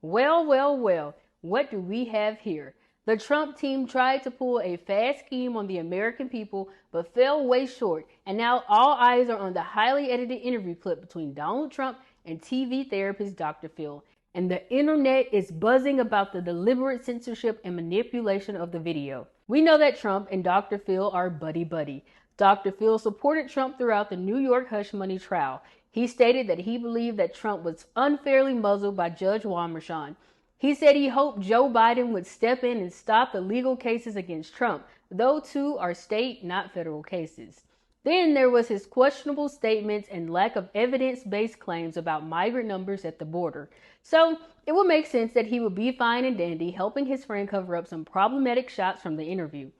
Well, well, well, what do we have here? The Trump team tried to pull a fast scheme on the American people, but fell way short, and now all eyes are on the highly edited interview clip between Donald Trump and TV therapist Dr. Phil. And the internet is buzzing about the deliberate censorship and manipulation of the video. We know that Trump and Dr. Phil are buddy-buddy. Dr. Phil supported Trump throughout the New York hush money trial. He stated that he believed that Trump was unfairly muzzled by Judge Walmershon. He said he hoped Joe Biden would step in and stop the legal cases against Trump, though two are state, not federal cases. Then there was his questionable statements and lack of evidence-based claims about migrant numbers at the border. So it would make sense that he would be fine and dandy helping his friend cover up some problematic shots from the interview.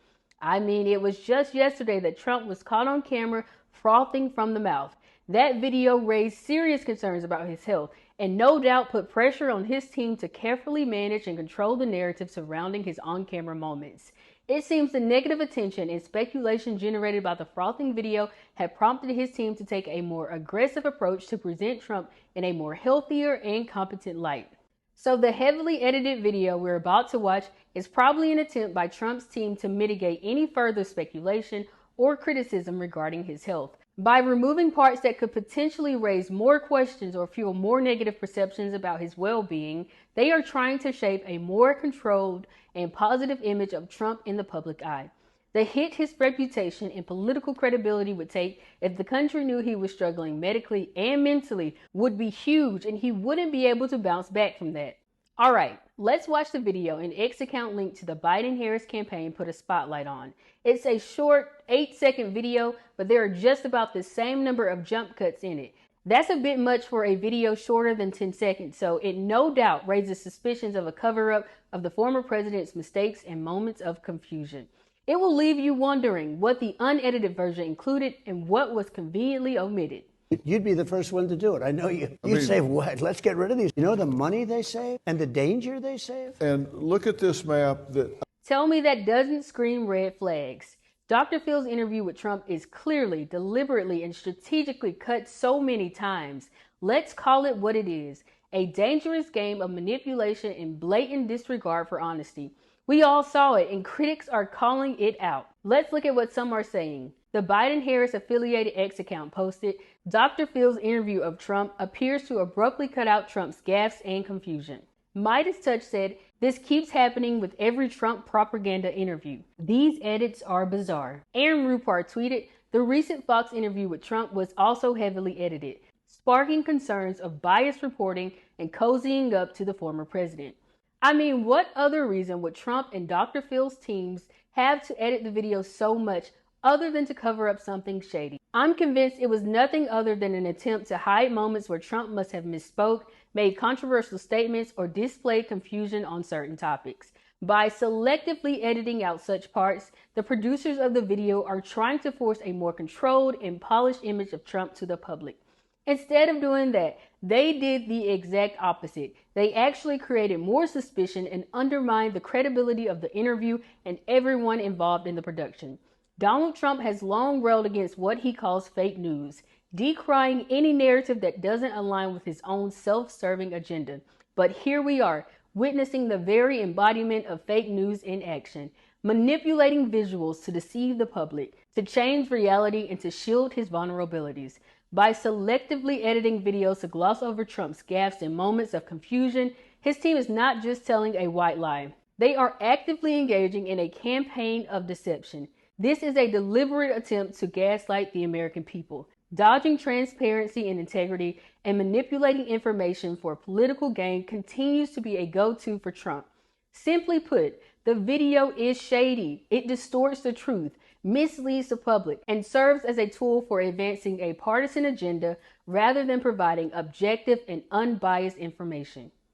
I mean, it was just yesterday that Trump was caught on camera frothing from the mouth. That video raised serious concerns about his health and no doubt put pressure on his team to carefully manage and control the narrative surrounding his on-camera moments. It seems the negative attention and speculation generated by the frothing video had prompted his team to take a more aggressive approach to present Trump in a more healthier and competent light. So the heavily edited video we're about to watch is probably an attempt by Trump's team to mitigate any further speculation or criticism regarding his health. By removing parts that could potentially raise more questions or fuel more negative perceptions about his well-being, they are trying to shape a more controlled and positive image of Trump in the public eye. The hit his reputation and political credibility would take if the country knew he was struggling medically and mentally would be huge, and he wouldn't be able to bounce back from that. All right, let's watch the video an X account link to the Biden-Harris campaign put a spotlight on. It's a short 8-second video, but there are just about the same number of jump cuts in it. That's a bit much for a video shorter than 10 seconds, so it no doubt raises suspicions of a cover-up of the former president's mistakes and moments of confusion. It will leave you wondering what the unedited version included and what was conveniently omitted. You'd be the first one to do it. I know you. You'd say, what? Let's get rid of these. You know the money they save and the danger they save? And look at this map that... Tell me that doesn't scream red flags. Dr. Phil's interview with Trump is clearly, deliberately, and strategically cut so many times. Let's call it what it is. A dangerous game of manipulation and blatant disregard for honesty. We all saw it, and critics are calling it out. Let's look at what some are saying. The Biden-Harris affiliated X account posted, Dr. Phil's interview of Trump appears to abruptly cut out Trump's gaffes and confusion. Midas Touch said, this keeps happening with every Trump propaganda interview. These edits are bizarre. Aaron Rupar tweeted, the recent Fox interview with Trump was also heavily edited, sparking concerns of biased reporting and cozying up to the former president. I mean, what other reason would Trump and Dr. Phil's teams have to edit the video so much other than to cover up something shady? I'm convinced it was nothing other than an attempt to hide moments where Trump must have misspoke, made controversial statements, or displayed confusion on certain topics. By selectively editing out such parts, the producers of the video are trying to force a more controlled and polished image of Trump to the public. Instead of doing that, they did the exact opposite. They actually created more suspicion and undermined the credibility of the interview and everyone involved in the production. Donald Trump has long railed against what he calls fake news, decrying any narrative that doesn't align with his own self-serving agenda. But here we are, witnessing the very embodiment of fake news in action, manipulating visuals to deceive the public, to change reality, and to shield his vulnerabilities. By selectively editing videos to gloss over Trump's gaffes and moments of confusion, his team is not just telling a white lie. They are actively engaging in a campaign of deception. This is a deliberate attempt to gaslight the American people, dodging transparency and integrity and manipulating information for political gain continues to be a go-to for Trump. Simply put, the video is shady. It distorts the truth, misleads the public, and serves as a tool for advancing a partisan agenda rather than providing objective and unbiased information.